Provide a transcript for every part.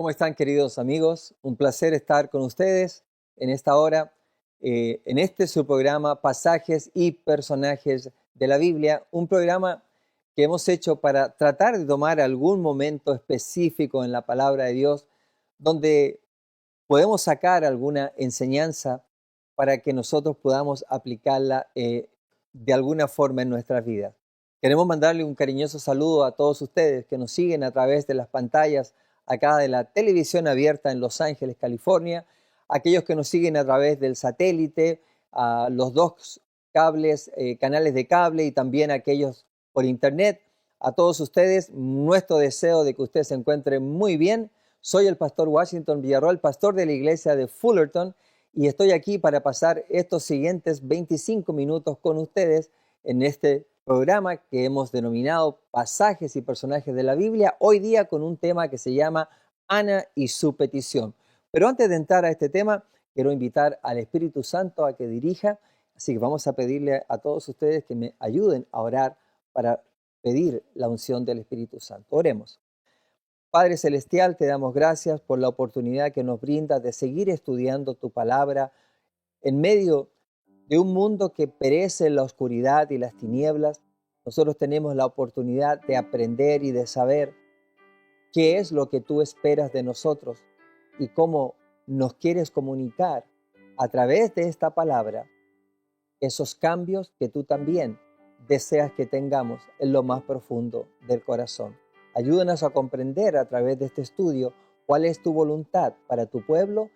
¿Cómo están, queridos amigos? Un placer estar con ustedes en esta hora, en este su programa Pasajes y Personajes de la Biblia, un programa que hemos hecho para tratar de tomar algún momento específico en la palabra de Dios, donde podemos sacar alguna enseñanza para que nosotros podamos aplicarla de alguna forma en nuestras vidas. Queremos mandarle un cariñoso saludo a todos ustedes que nos siguen a través de las pantallas acá de la televisión abierta en Los Ángeles, California, aquellos que nos siguen a través del satélite, a los dos cables, canales de cable y también aquellos por internet. A todos ustedes, nuestro deseo de que ustedes se encuentren muy bien. Soy el pastor Washington Villarroel, pastor de la iglesia de Fullerton, y estoy aquí para pasar estos siguientes 25 minutos con ustedes en este programa que hemos denominado Pasajes y Personajes de la Biblia, hoy día con un tema que se llama Ana y su petición. Pero antes de entrar a este tema, quiero invitar al Espíritu Santo a que dirija, así que vamos a pedirle a todos ustedes que me ayuden a orar para pedir la unción del Espíritu Santo. Oremos. Padre Celestial, te damos gracias por la oportunidad que nos brindas de seguir estudiando tu palabra en medio de un mundo que perece en la oscuridad y las tinieblas. Nosotros tenemos la oportunidad de aprender y de saber qué es lo que tú esperas de nosotros y cómo nos quieres comunicar a través de esta palabra esos cambios que tú también deseas que tengamos en lo más profundo del corazón. Ayúdanos a comprender a través de este estudio cuál es tu voluntad para tu pueblo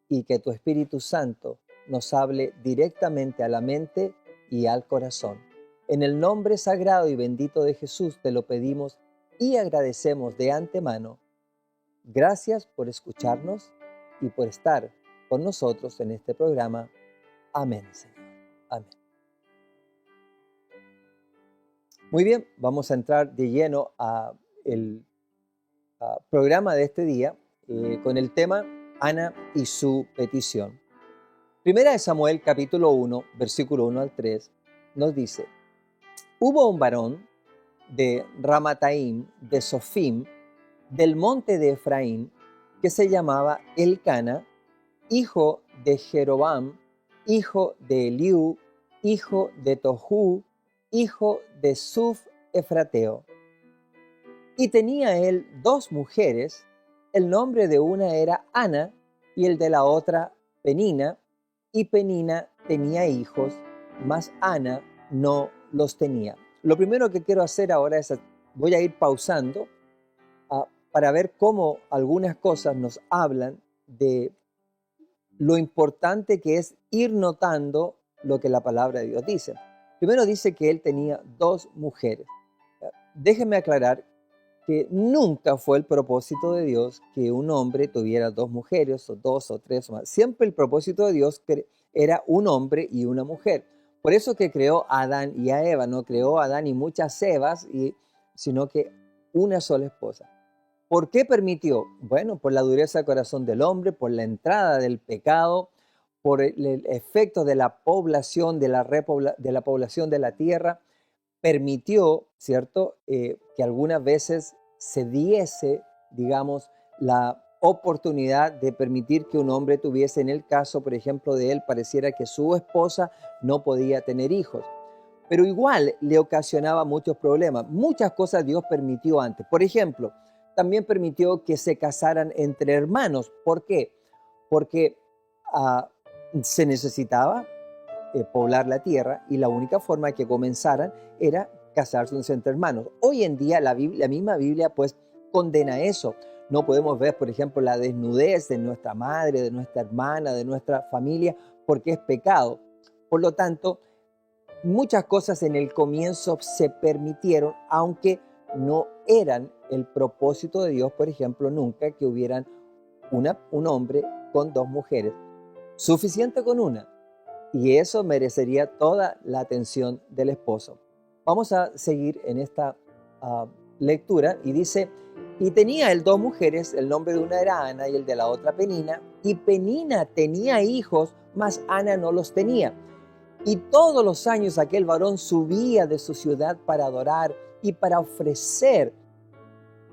y que tu Espíritu Santo nos hable directamente a la mente y al corazón. En el nombre sagrado y bendito de Jesús te lo pedimos y agradecemos de antemano. Gracias por escucharnos y por estar con nosotros en este programa. Amén, Señor. Amén. Muy bien, vamos a entrar de lleno a el programa de este día con el tema Ana y su petición. Primera de Samuel, capítulo 1, versículo 1 al 3, nos dice: Hubo un varón de Ramataim, de Sofim, del monte de Efraín, que se llamaba Elcana, hijo de Jeroboam, hijo de Eliú, hijo de Tohu, hijo de Suf Efrateo. Y tenía él dos mujeres, el nombre de una era Ana y el de la otra Penina, y Penina tenía hijos, mas Ana no los tenía. Lo primero que quiero hacer ahora es, voy a ir pausando para ver cómo algunas cosas nos hablan de lo importante que es ir notando lo que la palabra de Dios dice. Primero dice que él tenía dos mujeres. Déjenme aclarar que nunca fue el propósito de Dios que un hombre tuviera dos mujeres, o dos, o tres, o más. Siempre el propósito de Dios era un hombre y una mujer. Por eso que creó a Adán y a Eva, no creó a Adán y muchas Evas, sino que una sola esposa. ¿Por qué permitió? Bueno, por la dureza del corazón del hombre, por la entrada del pecado, por el efecto de la población, de la población de la tierra. Permitió, ¿cierto?, que algunas veces se diese, digamos, la oportunidad de permitir que un hombre tuviese, en el caso, por ejemplo, de él, pareciera que su esposa no podía tener hijos. Pero igual le ocasionaba muchos problemas. Muchas cosas Dios permitió antes. Por ejemplo, también permitió que se casaran entre hermanos. ¿Por qué? Porque se necesitaba poblar la tierra y la única forma que comenzaran era casarse entre hermanos. Hoy en día la misma Biblia pues condena eso. No podemos ver, por ejemplo, la desnudez de nuestra madre, de nuestra hermana, de nuestra familia, porque es pecado. Por lo tanto, muchas cosas en el comienzo se permitieron, aunque no eran el propósito de Dios, por ejemplo, nunca que hubieran un hombre con dos mujeres. Suficiente con una. Y eso merecería toda la atención del esposo. Vamos a seguir en esta lectura y dice: y tenía él dos mujeres, el nombre de una era Ana y el de la otra Penina, y Penina tenía hijos, mas Ana no los tenía. Y todos los años aquel varón subía de su ciudad para adorar y para ofrecer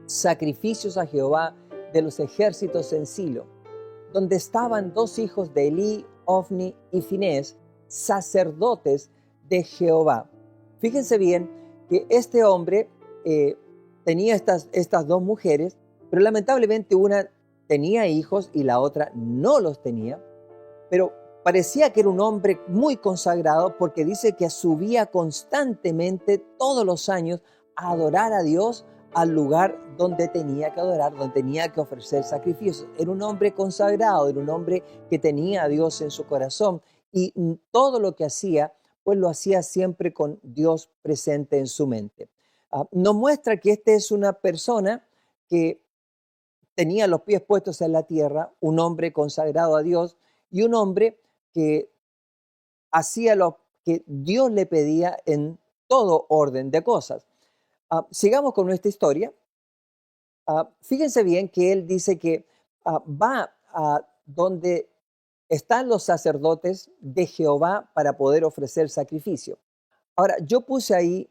sacrificios a Jehová de los ejércitos en Silo, donde estaban dos hijos de Elí, Ofni y Finés, sacerdotes de Jehová. Fíjense bien que este hombre tenía estas dos mujeres, pero lamentablemente una tenía hijos y la otra no los tenía, pero parecía que era un hombre muy consagrado porque dice que subía constantemente todos los años a adorar a Dios al lugar donde tenía que adorar, donde tenía que ofrecer sacrificios. Era un hombre consagrado, era un hombre que tenía a Dios en su corazón y todo lo que hacía, pues lo hacía siempre con Dios presente en su mente. Nos muestra que esta es una persona que tenía los pies puestos en la tierra, un hombre consagrado a Dios y un hombre que hacía lo que Dios le pedía en todo orden de cosas. Sigamos con nuestra historia. Fíjense bien que él dice que va a donde están los sacerdotes de Jehová para poder ofrecer sacrificio. Ahora, yo puse ahí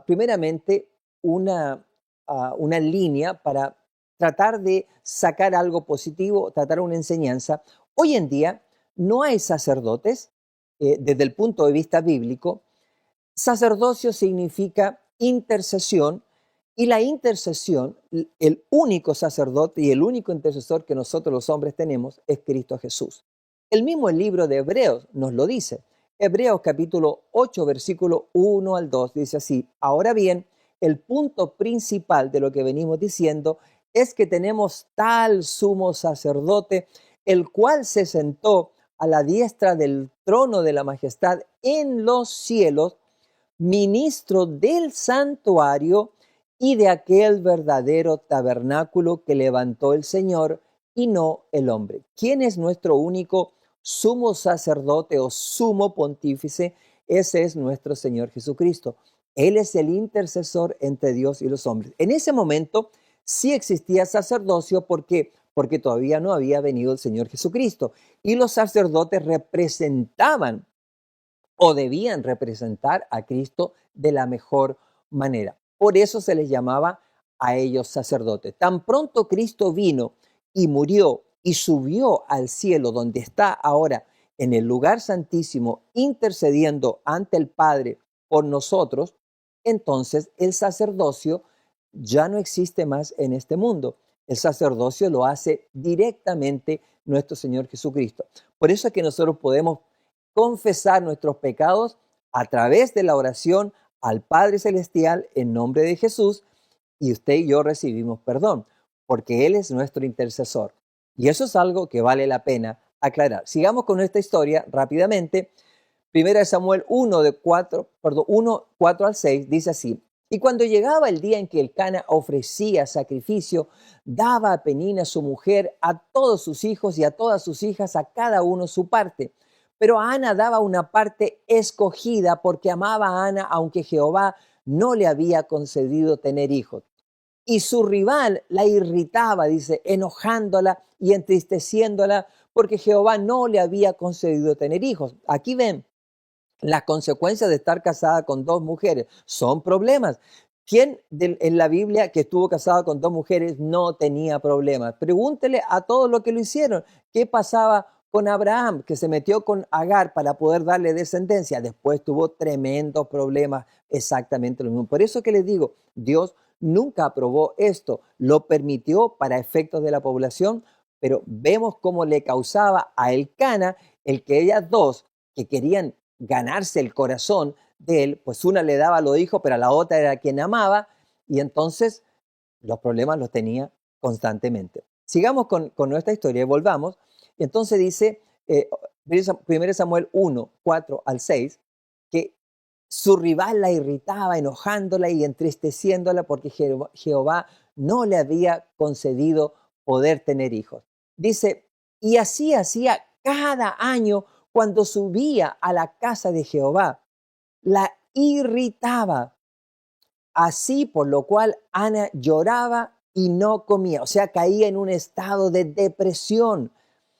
primeramente una línea para tratar de sacar algo positivo, tratar una enseñanza. Hoy en día no hay sacerdotes desde el punto de vista bíblico. Sacerdocio significa intercesión y la intercesión, el único sacerdote y el único intercesor que nosotros los hombres tenemos es Cristo Jesús. El mismo libro de Hebreos nos lo dice. Hebreos capítulo 8, versículo 1 al 2 dice así: ahora bien, el punto principal de lo que venimos diciendo es que tenemos tal sumo sacerdote, el cual se sentó a la diestra del trono de la majestad en los cielos, ministro del santuario y de aquel verdadero tabernáculo que levantó el Señor y no el hombre. ¿Quién es nuestro único sumo sacerdote o sumo pontífice? Ese es nuestro Señor Jesucristo. Él es el intercesor entre Dios y los hombres. En ese momento sí existía sacerdocio porque todavía no había venido el Señor Jesucristo. Y los sacerdotes representaban o debían representar a Cristo de la mejor manera. Por eso se les llamaba a ellos sacerdotes. Tan pronto Cristo vino y murió y subió al cielo donde está ahora en el lugar santísimo intercediendo ante el Padre por nosotros, entonces el sacerdocio ya no existe más en este mundo. El sacerdocio lo hace directamente nuestro Señor Jesucristo. Por eso es que nosotros podemos confesar nuestros pecados a través de la oración al Padre Celestial en nombre de Jesús, y usted y yo recibimos perdón, porque Él es nuestro intercesor. Y eso es algo que vale la pena aclarar. Sigamos con nuestra historia rápidamente. Primera de Samuel 1, 4 al 6 dice así: y cuando llegaba el día en que Elcana ofrecía sacrificio, daba a Penina su mujer, a todos sus hijos y a todas sus hijas, a cada uno su parte. Pero a Ana daba una parte escogida porque amaba a Ana, aunque Jehová no le había concedido tener hijos. Y su rival la irritaba, dice, enojándola y entristeciéndola porque Jehová no le había concedido tener hijos. Aquí ven las consecuencias de estar casada con dos mujeres. Son problemas. ¿Quién en la Biblia que estuvo casado con dos mujeres no tenía problemas? Pregúntele a todos los que lo hicieron. ¿Qué pasaba con Abraham, que se metió con Agar para poder darle descendencia? Después tuvo tremendos problemas, exactamente lo mismo. Por eso que les digo, Dios nunca aprobó esto, lo permitió para efectos de la población, pero vemos cómo le causaba a Elcana el que ellas dos, que querían ganarse el corazón de él, pues una le daba los hijos, pero a la otra era quien amaba, y entonces los problemas los tenía constantemente. Sigamos con nuestra historia y volvamos. Entonces dice, 1 Samuel 1, 4 al 6, que su rival la irritaba, enojándola y entristeciéndola porque Jehová no le había concedido poder tener hijos. Dice, y así hacía cada año cuando subía a la casa de Jehová, la irritaba. Así, por lo cual Ana lloraba y no comía, o sea, caía en un estado de depresión.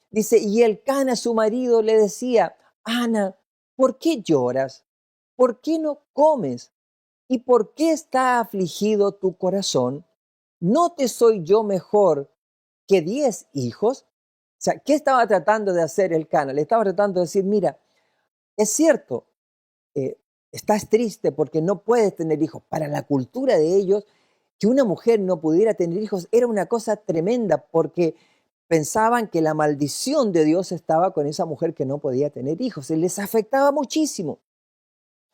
Dice, y Elcana, su marido, le decía: Ana, ¿por qué lloras? ¿Por qué no comes? ¿Y por qué está afligido tu corazón? ¿No te soy yo mejor que 10 hijos. O sea, ¿qué estaba tratando de hacer el Cana? Le estaba tratando de decir, mira, es cierto, eh, estás triste porque no puedes tener hijos. Para la cultura de ellos, que una mujer no pudiera tener hijos era una cosa tremenda porque pensaban que la maldición de Dios estaba con esa mujer que no podía tener hijos. Y les afectaba muchísimo.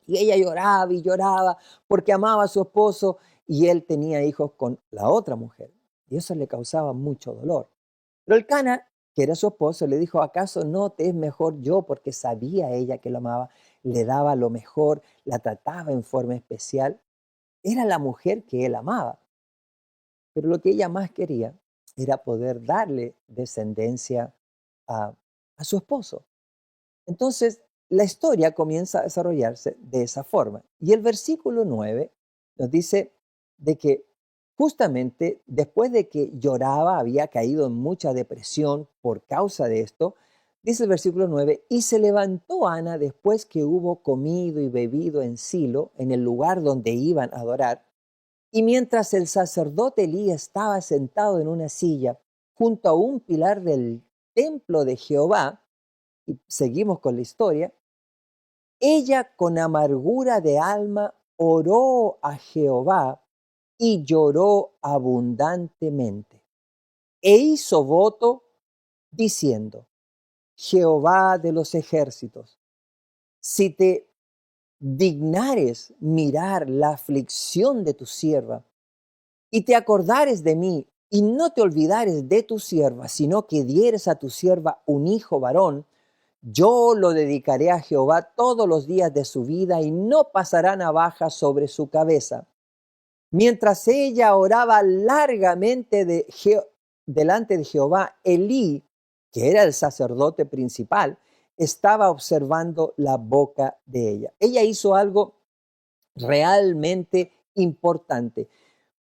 Y ella lloraba y lloraba porque amaba a su esposo y él tenía hijos con la otra mujer. Y eso le causaba mucho dolor. Pero el Cana, que era su esposo, le dijo, ¿acaso no te es mejor yo? Porque sabía ella que lo amaba, le daba lo mejor, la trataba en forma especial. Era la mujer que él amaba. Pero lo que ella más quería era poder darle descendencia a, a su esposo. Entonces, la historia comienza a desarrollarse de esa forma. Y el versículo 9 nos dice de que justamente después de que lloraba, había caído en mucha depresión por causa de esto, dice el versículo 9, y se levantó Ana después que hubo comido y bebido en Silo, en el lugar donde iban a adorar, y mientras el sacerdote Elí estaba sentado en una silla junto a un pilar del templo de Jehová, y seguimos con la historia, ella con amargura de alma oró a Jehová y lloró abundantemente. E hizo voto diciendo, Jehová de los ejércitos, si te dignares mirar la aflicción de tu sierva y te acordares de mí y no te olvidares de tu sierva, sino que dieres a tu sierva un hijo varón, yo lo dedicaré a Jehová todos los días de su vida y no pasará navaja sobre su cabeza. Mientras ella oraba largamente delante de Jehová, Elí, que era el sacerdote principal, estaba observando la boca de ella. Ella hizo algo realmente importante.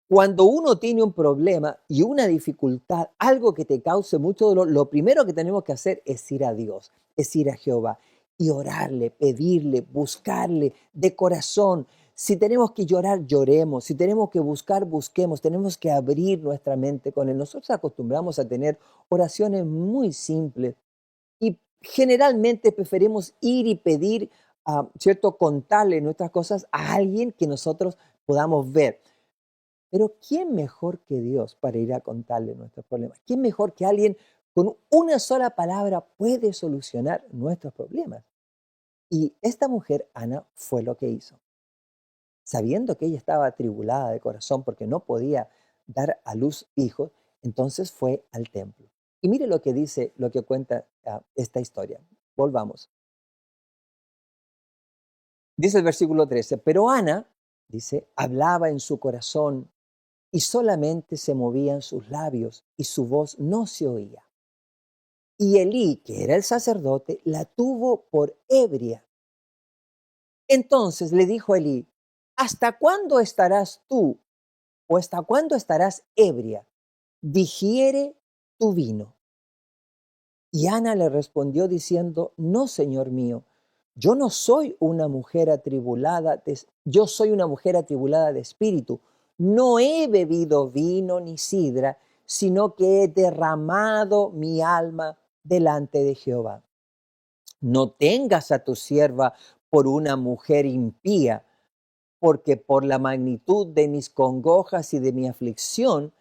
Cuando uno tiene un problema y una dificultad, algo que te cause mucho dolor, lo primero que tenemos que hacer es ir a Dios, es ir a Jehová y orarle, pedirle, buscarle de corazón. Si tenemos que llorar, lloremos. Si tenemos que buscar, busquemos. Tenemos que abrir nuestra mente con Él. Nosotros acostumbramos a tener oraciones muy simples y generalmente preferimos ir y pedir, ¿cierto? Contarle nuestras cosas a alguien que nosotros podamos ver. Pero ¿quién mejor que Dios para ir a contarle nuestros problemas? ¿Quién mejor que alguien con una sola palabra puede solucionar nuestros problemas? Y esta mujer, Ana, fue lo que hizo. Sabiendo que ella estaba atribulada de corazón porque no podía dar a luz hijos, entonces fue al templo. Y mire lo que dice, lo que cuenta esta historia. Volvamos. Dice el versículo 13, pero Ana, dice, hablaba en su corazón y solamente se movían sus labios y su voz no se oía. Y Elí, que era el sacerdote, la tuvo por ebria. Entonces le dijo Elí, ¿hasta cuándo estarás tú o hasta cuándo estarás ebria? Digiere tu vino. Y Ana le respondió diciendo, no, señor mío, yo no soy una mujer atribulada, yo soy una mujer atribulada de espíritu. No he bebido vino ni sidra, sino que he derramado mi alma delante de Jehová. No tengas a tu sierva por una mujer impía, porque por la magnitud de mis congojas y de mi aflicción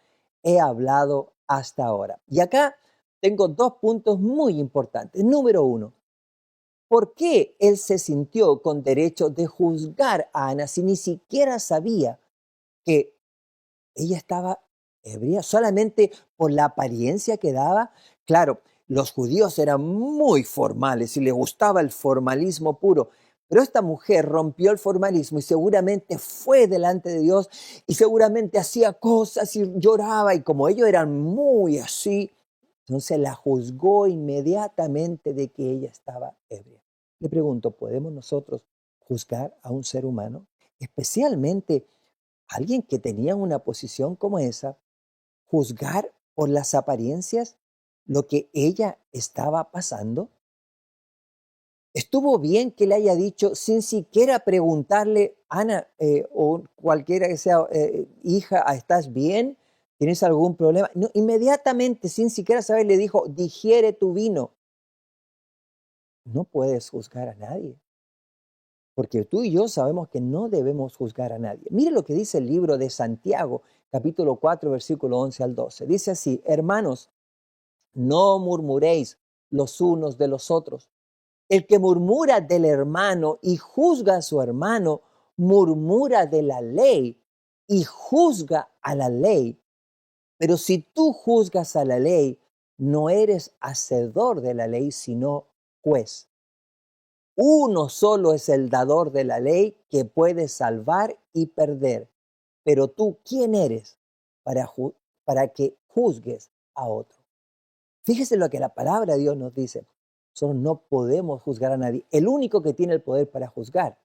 he hablado hasta ahora. Y acá tengo dos puntos muy importantes. Número uno, ¿por qué él se sintió con derecho de juzgar a Ana si ni siquiera sabía que ella estaba ebria? Solamente por la apariencia que daba. Claro, los judíos eran muy formales y les gustaba el formalismo puro. Pero esta mujer rompió el formalismo y seguramente fue delante de Dios y seguramente hacía cosas y lloraba. Y como ellos eran muy así, entonces la juzgó inmediatamente de que ella estaba ebria. Le pregunto, ¿podemos nosotros juzgar a un ser humano? Especialmente alguien que tenía una posición como esa, juzgar por las apariencias lo que ella estaba pasando. Estuvo bien que le haya dicho sin siquiera preguntarle, Ana, o cualquiera que sea hija, ¿estás bien? ¿Tienes algún problema? No, inmediatamente, sin siquiera saber, le dijo, digiere tu vino. No puedes juzgar a nadie, porque tú y yo sabemos que no debemos juzgar a nadie. Mire lo que dice el libro de Santiago, capítulo 4, versículo 11 al 12. Dice así, hermanos, no murmuréis los unos de los otros. El que murmura del hermano y juzga a su hermano, murmura de la ley y juzga a la ley. Pero si tú juzgas a la ley, no eres hacedor de la ley, sino juez. Uno solo es el dador de la ley que puede salvar y perder. Pero tú, ¿quién eres para que juzgues a otro? Fíjese lo que la palabra de Dios nos dice. Nosotros no podemos juzgar a nadie. El único que tiene el poder para juzgar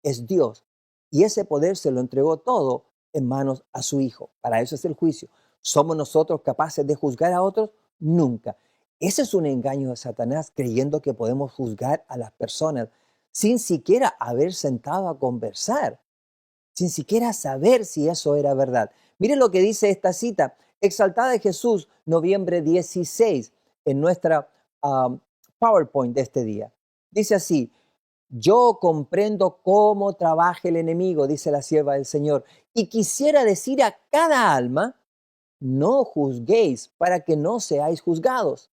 es Dios. Y ese poder se lo entregó todo en manos a su Hijo. Para eso es el juicio. ¿Somos nosotros capaces de juzgar a otros? Nunca. Ese es un engaño de Satanás, creyendo que podemos juzgar a las personas sin siquiera haber sentado a conversar, sin siquiera saber si eso era verdad. Mire lo que dice esta cita, Exaltada de Jesús, noviembre 16, en nuestra PowerPoint de este día. Dice así, yo comprendo cómo trabaja el enemigo, dice la sierva del Señor, y quisiera decir a cada alma, no juzguéis para que no seáis juzgados,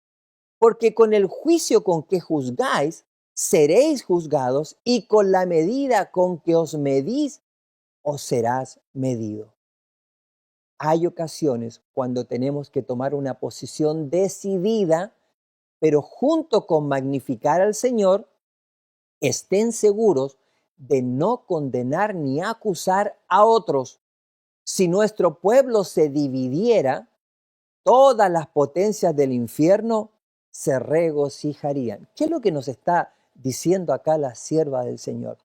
porque con el juicio con que juzgáis, seréis juzgados, y con la medida con que os medís, os serás medido. Hay ocasiones cuando tenemos que tomar una posición decidida, pero junto con magnificar al Señor, estén seguros de no condenar ni acusar a otros. Si nuestro pueblo se dividiera, todas las potencias del infierno se regocijarían. ¿Qué es lo que nos está diciendo acá la sierva del Señor?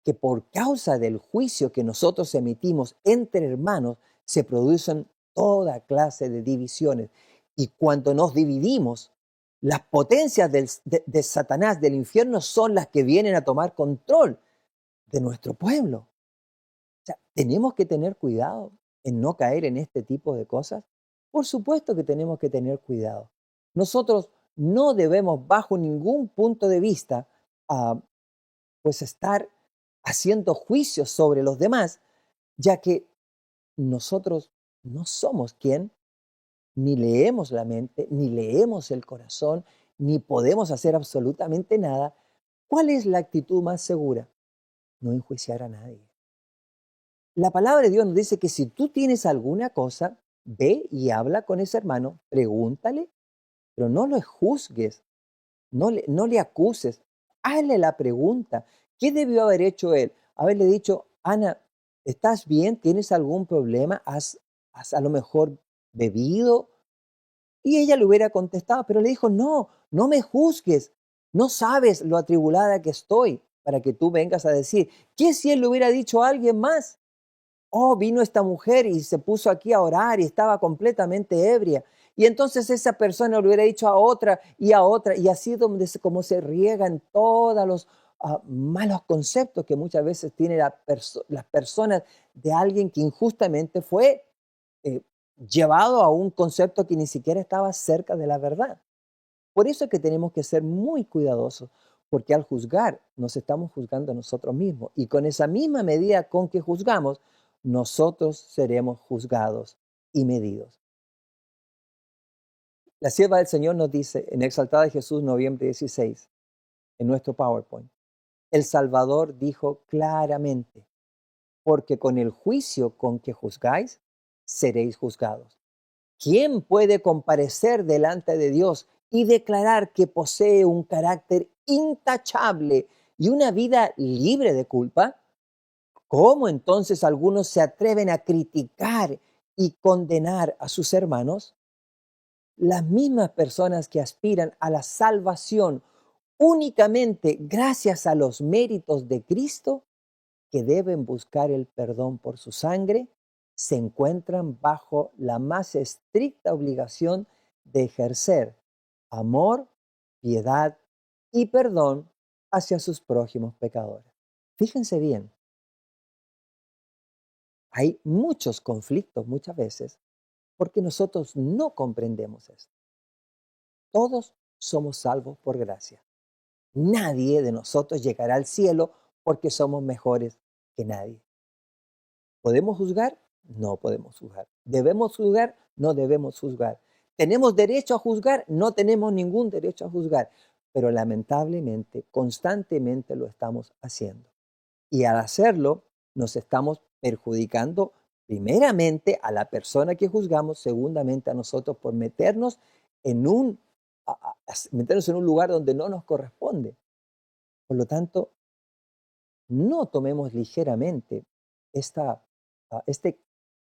Que por causa del juicio que nosotros emitimos entre hermanos, se producen toda clase de divisiones. Y cuando nos dividimos, las potencias de Satanás, del infierno, son las que vienen a tomar control de nuestro pueblo. O sea, tenemos que tener cuidado en no caer en este tipo de cosas. Por supuesto que tenemos que tener cuidado. Nosotros no debemos, bajo ningún punto de vista, pues estar haciendo juicios sobre los demás, ya que nosotros no somos quien, ni leemos la mente, ni leemos el corazón, ni podemos hacer absolutamente nada. ¿Cuál es la actitud más segura? No enjuiciar a nadie. La palabra de Dios nos dice que si tú tienes alguna cosa, ve y habla con ese hermano, pregúntale, pero no lo juzgues, no le acuses, hazle la pregunta. ¿Qué debió haber hecho él? Haberle dicho, Ana, ¿estás bien? ¿Tienes algún problema? ¿Has a lo mejor bebido? Y ella le hubiera contestado, pero le dijo, no, no me juzgues, no sabes lo atribulada que estoy para que tú vengas a decir. ¿Qué si él le hubiera dicho a alguien más? Oh, vino esta mujer y se puso aquí a orar y estaba completamente ebria. Y entonces esa persona le hubiera dicho a otra, y así como se riegan todos los malos conceptos que muchas veces tienen las personas de alguien que injustamente fue eh, llevado a un concepto que ni siquiera estaba cerca de la verdad. Por eso es que tenemos que ser muy cuidadosos, porque al juzgar nos estamos juzgando a nosotros mismos. Y con esa misma medida con que juzgamos, nosotros seremos juzgados y medidos. La sierva del Señor nos dice en Exaltada de Jesús, noviembre 16, en nuestro PowerPoint, el Salvador dijo claramente, porque con el juicio con que juzgáis, seréis juzgados. ¿Quién puede comparecer delante de Dios y declarar que posee un carácter intachable y una vida libre de culpa? ¿Cómo entonces algunos se atreven a criticar y condenar a sus hermanos? Las mismas personas que aspiran a la salvación únicamente gracias a los méritos de Cristo, que deben buscar el perdón por su sangre, se encuentran bajo la más estricta obligación de ejercer amor, piedad y perdón hacia sus prójimos pecadores. Fíjense bien, hay muchos conflictos muchas veces porque nosotros no comprendemos esto. Todos somos salvos por gracia. Nadie de nosotros llegará al cielo porque somos mejores que nadie. ¿Podemos juzgar? No podemos juzgar. ¿Debemos juzgar? No debemos juzgar. ¿Tenemos derecho a juzgar? No tenemos ningún derecho a juzgar. Pero lamentablemente, constantemente lo estamos haciendo. Y al hacerlo, nos estamos perjudicando primeramente a la persona que juzgamos, segundamente a nosotros por meternos en un lugar donde no nos corresponde. Por lo tanto, no tomemos ligeramente este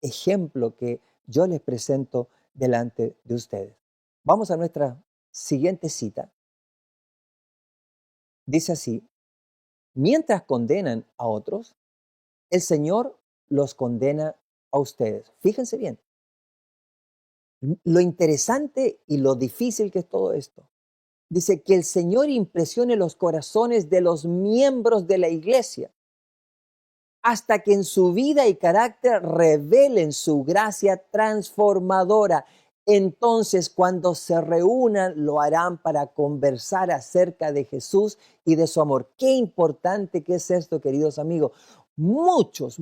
ejemplo que yo les presento delante de ustedes. Vamos a nuestra siguiente cita. Dice así: mientras condenan a otros, el Señor los condena a ustedes. Fíjense bien, lo interesante y lo difícil que es todo esto. Dice que el Señor impresione los corazones de los miembros de la iglesia hasta que en su vida y carácter revelen su gracia transformadora. Entonces, cuando se reúnan, lo harán para conversar acerca de Jesús y de su amor. Qué importante que es esto, queridos amigos. Muchos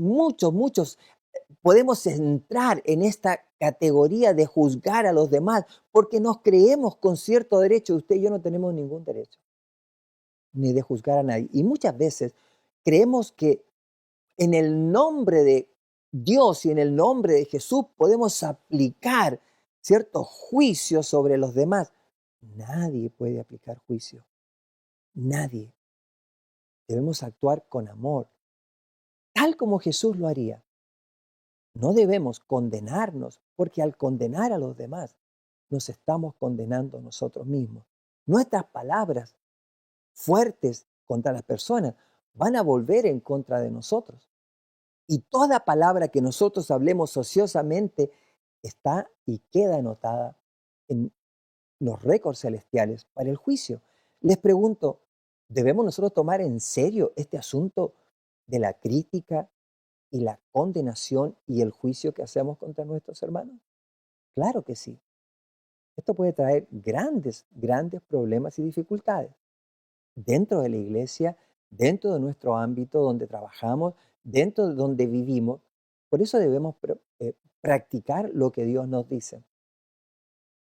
podemos entrar en esta categoría de juzgar a los demás porque nos creemos con cierto derecho. Usted y yo no tenemos ningún derecho, ni de juzgar a nadie. Y muchas veces creemos que en el nombre de Dios y en el nombre de Jesús podemos aplicar ciertos juicios sobre los demás. Nadie puede aplicar juicio. Nadie. Debemos actuar con amor, tal como Jesús lo haría. No debemos condenarnos, porque al condenar a los demás, nos estamos condenando a nosotros mismos. Nuestras palabras fuertes contra las personas van a volver en contra de nosotros. Y toda palabra que nosotros hablemos ociosamente está y queda anotada en los récords celestiales para el juicio. Les pregunto, ¿debemos nosotros tomar en serio este asunto de la crítica y la condenación y el juicio que hacemos contra nuestros hermanos? Claro que sí. Esto puede traer grandes problemas y dificultades dentro de la iglesia, dentro de nuestro ámbito donde trabajamos, dentro de donde vivimos. Por eso debemos practicar lo que Dios nos dice.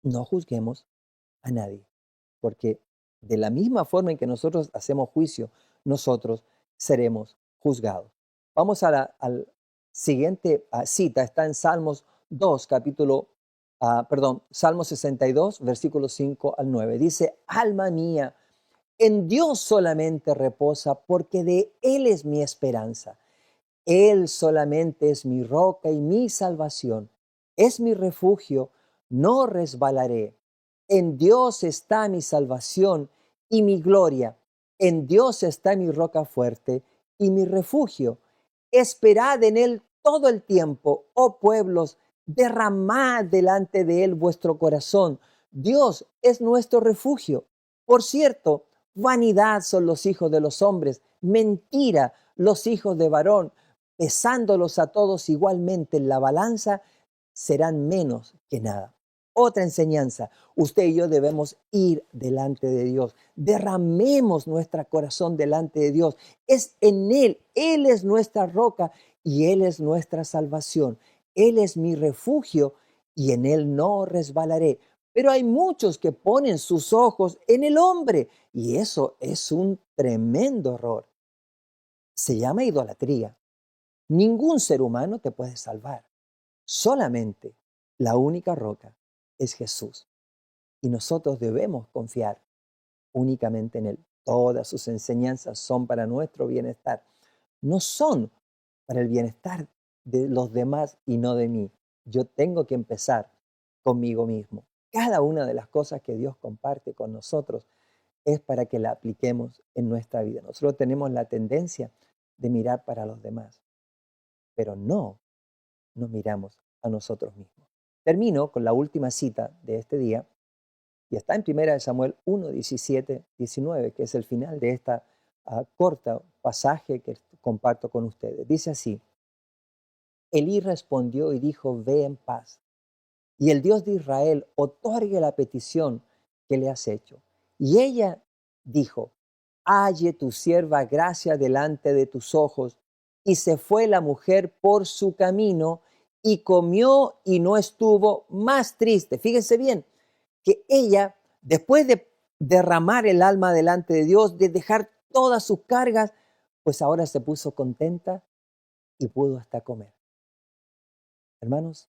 No juzguemos a nadie, porque de la misma forma en que nosotros hacemos juicio, nosotros seremos juzgados. Vamos a la siguiente cita, está en Salmos 2, Salmos 62, versículos 5 al 9. Dice: alma mía, en Dios solamente reposa, porque de Él es mi esperanza. Él solamente es mi roca y mi salvación. Es mi refugio, no resbalaré. En Dios está mi salvación y mi gloria. En Dios está mi roca fuerte y mi refugio. Esperad en Él todo el tiempo, oh pueblos, derramad delante de Él vuestro corazón. Dios es nuestro refugio. Por cierto, vanidad son los hijos de los hombres, mentira los hijos de varón. Pesándolos a todos igualmente en la balanza, serán menos que nada. Otra enseñanza: usted y yo debemos ir delante de Dios. Derramemos nuestro corazón delante de Dios. Es en Él es nuestra roca y Él es nuestra salvación. Él es mi refugio y en Él no resbalaré. Pero hay muchos que ponen sus ojos en el hombre y eso es un tremendo error. Se llama idolatría. Ningún ser humano te puede salvar. Solamente la única roca es Jesús. Y nosotros debemos confiar únicamente en Él. Todas sus enseñanzas son para nuestro bienestar. No son para el bienestar de los demás y no de mí. Yo tengo que empezar conmigo mismo. Cada una de las cosas que Dios comparte con nosotros es para que la apliquemos en nuestra vida. Nosotros tenemos la tendencia de mirar para los demás, pero no nos miramos a nosotros mismos. Termino con la última cita de este día, y está en 1 Samuel 1, 17, 19, que es el final de esta corta pasaje que comparto con ustedes. Dice así: Elí respondió y dijo: ve en paz, y el Dios de Israel otorgue la petición que le has hecho. Y ella dijo, halle tu sierva gracia delante de tus ojos. Y se fue la mujer por su camino y comió y no estuvo más triste. Fíjense bien, que ella, después de derramar el alma delante de Dios, de dejar todas sus cargas, pues ahora se puso contenta y pudo hasta comer. Hermanos,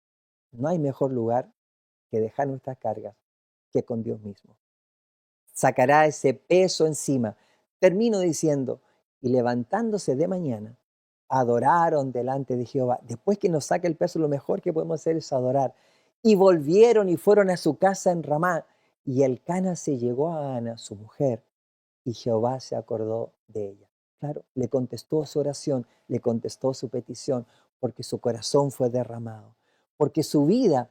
no hay mejor lugar que dejar nuestras cargas que con Dios mismo. Sacará ese peso encima. Termino diciendo, y levantándose de mañana, adoraron delante de Jehová. Después que nos saque el peso, lo mejor que podemos hacer es adorar. Y volvieron y fueron a su casa en Ramá. Y Elcana se llegó a Ana, su mujer, y Jehová se acordó de ella. Claro, le contestó su oración, le contestó su petición, porque su corazón fue derramado, porque su vida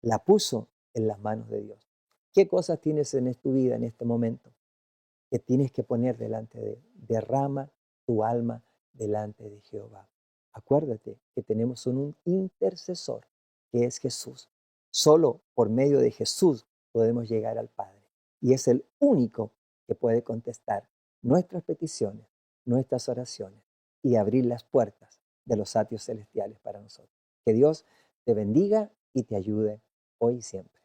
la puso en las manos de Dios. ¿Qué cosas tienes en tu vida en este momento que tienes que poner delante de Él? Derrama tu alma delante de Jehová. Acuérdate que tenemos un intercesor, que es Jesús. Solo por medio de Jesús podemos llegar al Padre. Y es el único que puede contestar nuestras peticiones, nuestras oraciones y abrir las puertas de los atrios celestiales para nosotros. Que Dios te bendiga y te ayude hoy y siempre.